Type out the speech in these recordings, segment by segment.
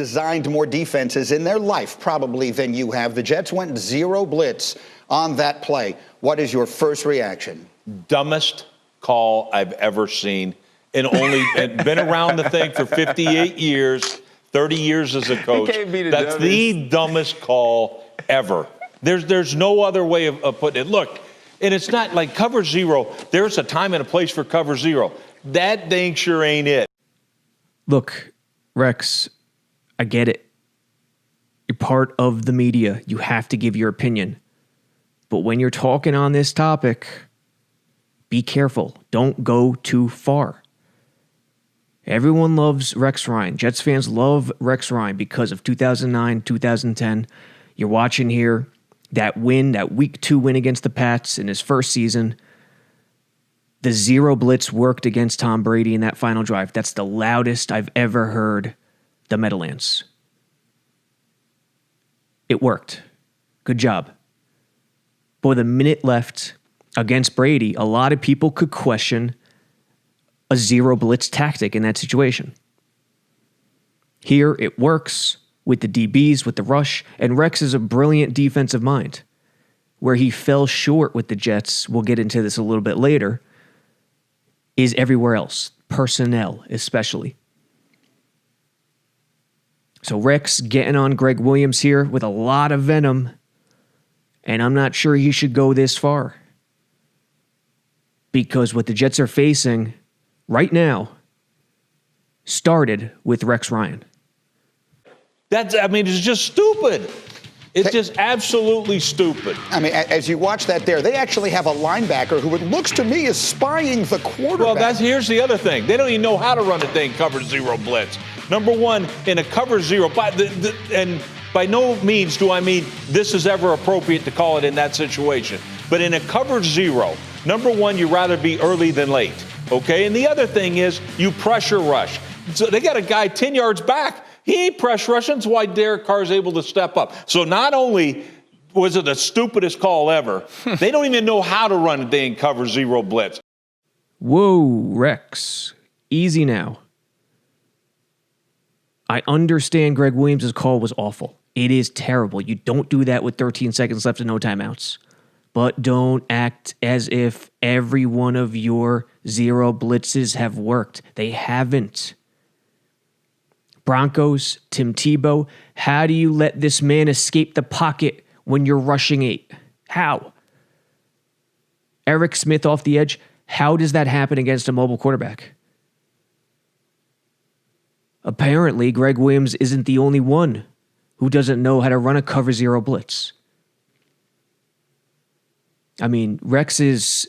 designed more defenses in their life probably than you have. The Jets went zero blitz on that play. What is your first reaction? Dumbest call I've ever seen. And been around the thing for 58 years, 30 years as a coach. That's the dumbest call ever. There's no other way of putting it. Look, and it's not like cover zero. There's a time and a place for cover zero. That thing sure ain't it. Look, Rex, I get it. You're part of the media. You have to give your opinion. But when you're talking on this topic, be careful. Don't go too far. Everyone loves Rex Ryan. Jets fans love Rex Ryan because of 2009, 2010. You're watching here that win, that week 2 win against the Pats in his first season. The zero blitz worked against Tom Brady in that final drive. That's the loudest I've ever heard the Meadowlands. It worked. Good job. But with a minute left against Brady, a lot of people could question a zero blitz tactic in that situation. Here, it works with the DBs, with the rush, and Rex is a brilliant defensive mind. Where he fell short with the Jets, we'll get into this a little bit later, is everywhere else, personnel especially. So Rex getting on Greg Williams here with a lot of venom, and I'm not sure he should go this far. Because what the Jets are facing right now started with Rex Ryan. It's just stupid. It's just absolutely stupid. I mean, as you watch that there, they actually have a linebacker who it looks to me is spying the quarterback. Well, here's the other thing. They don't even know how to run a thing cover zero blitz. Number one, in a cover zero, and by no means do I mean this is ever appropriate to call it in that situation. But in a cover zero, number one, you'd rather be early than late. Okay? And the other thing is you pressure rush. So they got a guy 10 yards back. He ain't pressure rushing. That's why Derek Carr is able to step up. So not only was it the stupidest call ever, they don't even know how to run a dang cover zero blitz. Whoa, Rex. Easy now. I understand Greg Williams' call was awful. It is terrible. You don't do that with 13 seconds left and no timeouts. But don't act as if every one of your zero blitzes have worked. They haven't. Broncos, Tim Tebow, how do you let this man escape the pocket when you're rushing 8? How? Eric Smith off the edge, how does that happen against a mobile quarterback? Apparently, Greg Williams isn't the only one who doesn't know how to run a cover zero blitz. I mean, Rex's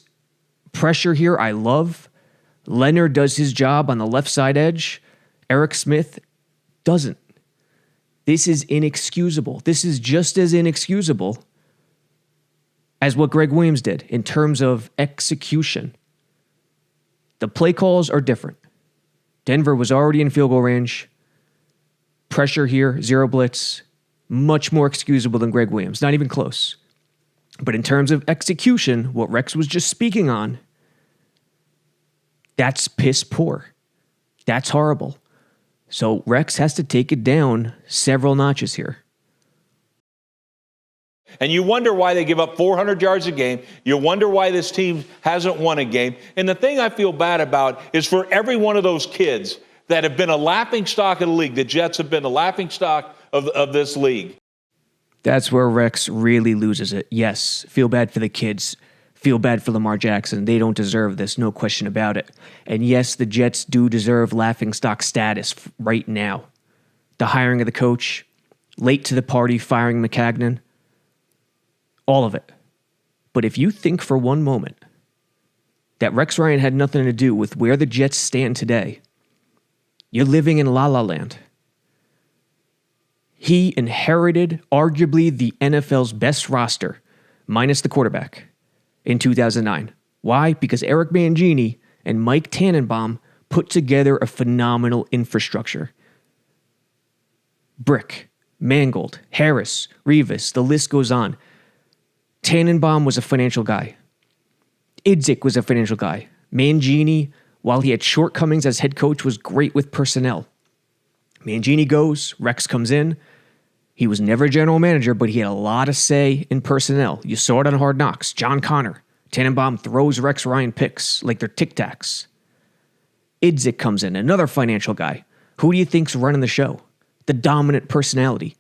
pressure here, I love. Leonard does his job on the left side edge. Eric Smith doesn't. This is inexcusable. This is just as inexcusable as what Greg Williams did in terms of execution. The play calls are different. Denver was already in field goal range. Pressure here, zero blitz, much more excusable than Greg Williams. Not even close. But in terms of execution, what Rex was just speaking on, that's piss poor. That's horrible. So Rex has to take it down several notches here. And you wonder why they give up 400 yards a game. You wonder why this team hasn't won a game. And the thing I feel bad about is for every one of those kids that have been a laughingstock of the league. The Jets have been a laughingstock of this league. That's where Rex really loses it. Yes, feel bad for the kids. Feel bad for Lamar Jackson. They don't deserve this, no question about it. And yes, the Jets do deserve laughingstock status right now. The hiring of the coach, late to the party, firing McCagnon, all of it. But if you think for one moment that Rex Ryan had nothing to do with where the Jets stand today, you're living in La La Land. He inherited arguably the NFL's best roster, minus the quarterback, in 2009. Why? Because Eric Mangini and Mike Tannenbaum put together a phenomenal infrastructure. Brick, Mangold, Harris, Rivas, the list goes on. Tannenbaum was a financial guy. Idzik was a financial guy. Mangini, while he had shortcomings as head coach, was great with personnel. Mangini goes, Rex comes in. He was never a general manager, but he had a lot of say in personnel. You saw it on Hard Knocks. John Connor. Tannenbaum throws Rex Ryan picks like they're Tic Tacs. Idzik comes in, another financial guy. Who do you think's running the show? The dominant personality.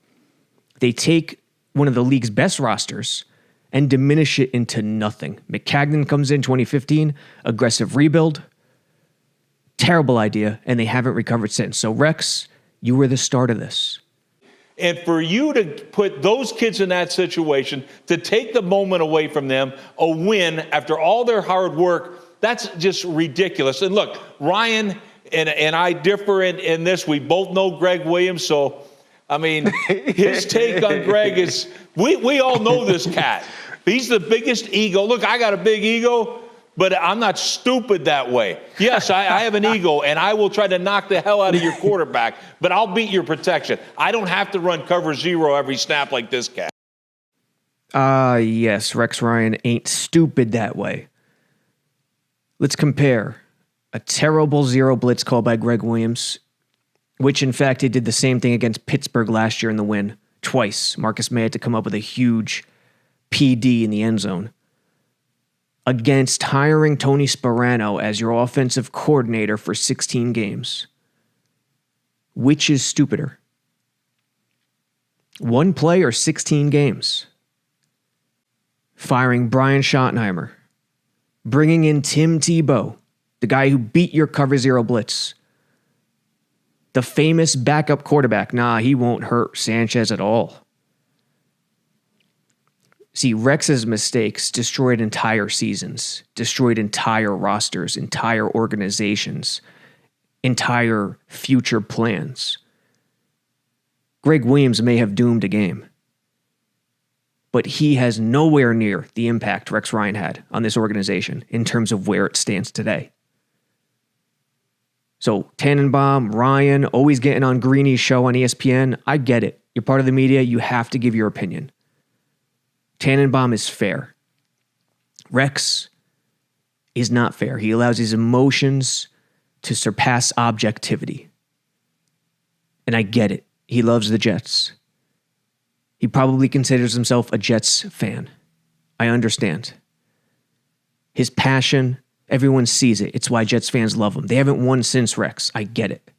They take one of the league's best rosters and diminish it into nothing. McCagnon comes in 2015, aggressive rebuild. Terrible idea, and they haven't recovered since. So Rex, you were the start of this. And for you to put those kids in that situation, to take the moment away from them, a win after all their hard work, that's just ridiculous. And look, Ryan and I differ in this. We both know Greg Williams, so, I mean, his take on Greg is, we all know this cat. He's the biggest ego. Look, I got a big ego, but I'm not stupid that way. Yes, I have an ego, and I will try to knock the hell out of your quarterback, but I'll beat your protection. I don't have to run cover zero every snap like this cat. Yes, Rex Ryan ain't stupid that way. Let's compare a terrible zero blitz call by Greg Williams, which in fact he did the same thing against Pittsburgh last year in the win. Twice, Marcus May had to come up with a huge PD in the end zone, against hiring Tony Sparano as your offensive coordinator for 16 games. Which is stupider? One play or 16 games? Firing Brian Schottenheimer. Bringing in Tim Tebow, the guy who beat your cover zero blitz. The famous backup quarterback. Nah, he won't hurt Sanchez at all. See, Rex's mistakes destroyed entire seasons, destroyed entire rosters, entire organizations, entire future plans. Greg Williams may have doomed a game, but he has nowhere near the impact Rex Ryan had on this organization in terms of where it stands today. So Tannenbaum, Ryan, always getting on Greeny's show on ESPN, I get it. You're part of the media. You have to give your opinion. Tannenbaum is fair. Rex is not fair. He allows his emotions to surpass objectivity. And I get it. He loves the Jets. He probably considers himself a Jets fan. I understand. His passion, everyone sees it. It's why Jets fans love him. They haven't won since Rex. I get it.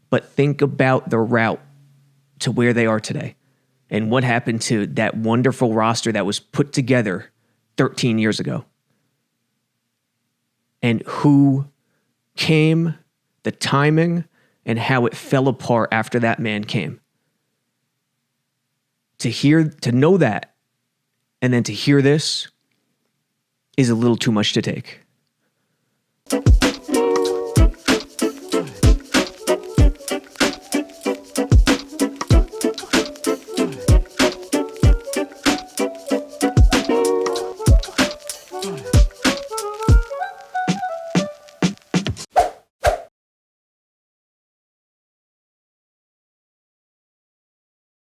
But think about the route to where they are today. And what happened to that wonderful roster that was put together 13 years ago? And who came, the timing, and how it fell apart after that man came. To know that, and then to hear this, is a little too much to take.